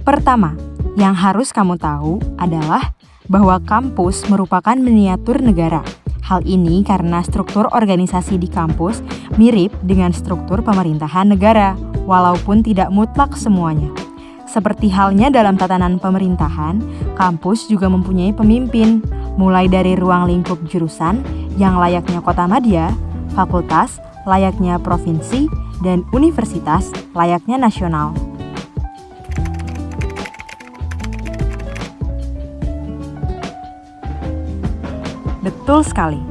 Pertama, yang harus kamu tahu adalah bahwa kampus merupakan miniatur negara. Hal ini karena struktur organisasi di kampus mirip dengan struktur pemerintahan negara, walaupun tidak mutlak semuanya. Seperti halnya dalam tatanan pemerintahan, kampus juga mempunyai pemimpin, mulai dari ruang lingkup jurusan yang layaknya kota madya, fakultas layaknya provinsi, dan universitas layaknya nasional. Betul sekali.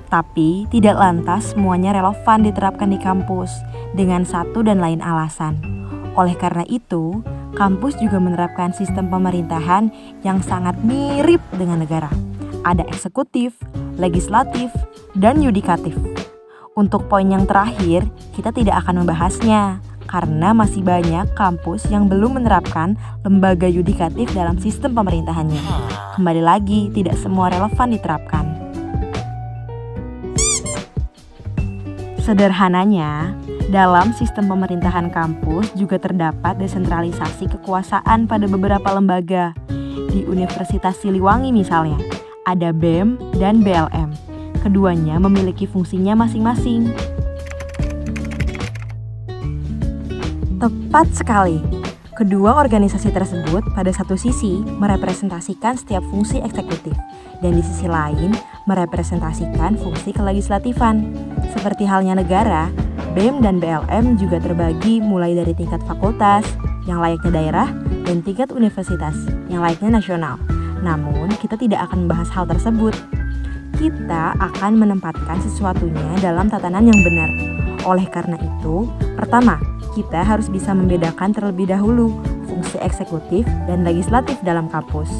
Tapi tidak lantas semuanya relevan diterapkan di kampus dengan satu dan lain alasan. Oleh karena itu, kampus juga menerapkan sistem pemerintahan yang sangat mirip dengan negara. Ada eksekutif, legislatif, dan yudikatif. Untuk poin yang terakhir, kita tidak akan membahasnya karena masih banyak kampus yang belum menerapkan lembaga yudikatif dalam sistem pemerintahannya. Kembali lagi, tidak semua relevan diterapkan. Sederhananya, dalam sistem pemerintahan kampus juga terdapat desentralisasi kekuasaan pada beberapa lembaga. Di Universitas Siliwangi misalnya, ada BEM dan BLM. Keduanya memiliki fungsinya masing-masing. Tepat sekali. Kedua organisasi tersebut pada satu sisi merepresentasikan setiap fungsi eksekutif dan di sisi lain merepresentasikan fungsi kelegislatifan. Seperti halnya negara, BEM dan BLM juga terbagi mulai dari tingkat fakultas yang layaknya daerah dan tingkat universitas yang layaknya nasional. Namun, kita tidak akan membahas hal tersebut. Kita akan menempatkan sesuatunya dalam tatanan yang benar. Oleh karena itu, pertama, kita harus bisa membedakan terlebih dahulu fungsi eksekutif dan legislatif dalam kampus.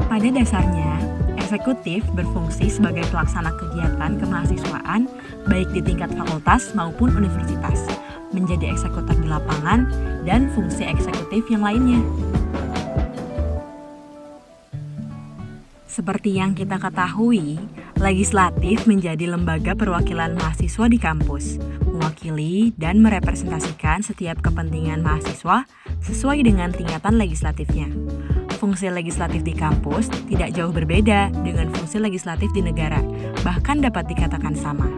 Pada dasarnya, eksekutif berfungsi sebagai pelaksana kegiatan kemahasiswaan baik di tingkat fakultas maupun universitas, menjadi eksekutor di lapangan, dan fungsi eksekutif yang lainnya. Seperti yang kita ketahui, legislatif menjadi lembaga perwakilan mahasiswa di kampus, mewakili dan merepresentasikan setiap kepentingan mahasiswa sesuai dengan tingkatan legislatifnya. Fungsi legislatif di kampus tidak jauh berbeda dengan fungsi legislatif di negara, bahkan dapat dikatakan sama.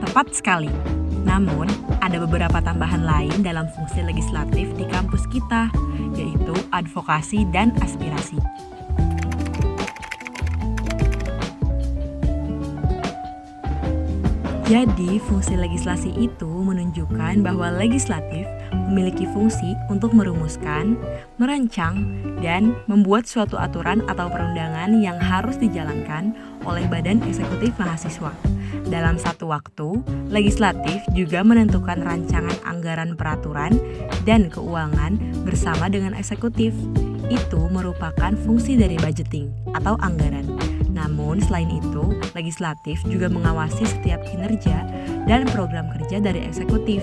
Tepat sekali. Namun, ada beberapa tambahan lain dalam fungsi legislatif di kampus kita, yaitu advokasi dan aspirasi. Jadi, fungsi legislasi itu menunjukkan bahwa legislatif memiliki fungsi untuk merumuskan, merancang, dan membuat suatu aturan atau perundangan yang harus dijalankan oleh badan eksekutif mahasiswa. Dalam satu waktu, legislatif juga menentukan rancangan anggaran peraturan dan keuangan bersama dengan eksekutif. Itu merupakan fungsi dari budgeting atau anggaran. Namun selain itu, legislatif juga mengawasi setiap kinerja dan program kerja dari eksekutif.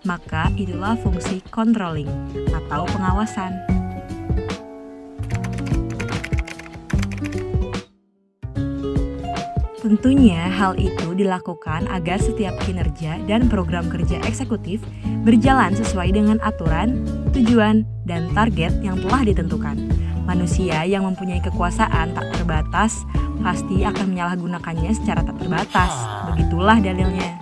Maka itulah fungsi controlling atau pengawasan. Tentunya hal itu dilakukan agar setiap kinerja dan program kerja eksekutif berjalan sesuai dengan aturan, tujuan, dan target yang telah ditentukan. Manusia yang mempunyai kekuasaan tak terbatas pasti akan menyalahgunakannya secara tak terbatas. Begitulah dalilnya.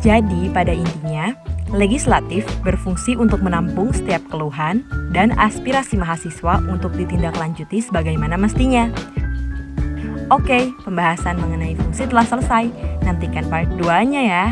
Jadi pada intinya, legislatif berfungsi untuk menampung setiap keluhan dan aspirasi mahasiswa untuk ditindaklanjuti sebagaimana mestinya. Oke, pembahasan mengenai fungsi telah selesai. Nantikan part 2-nya ya.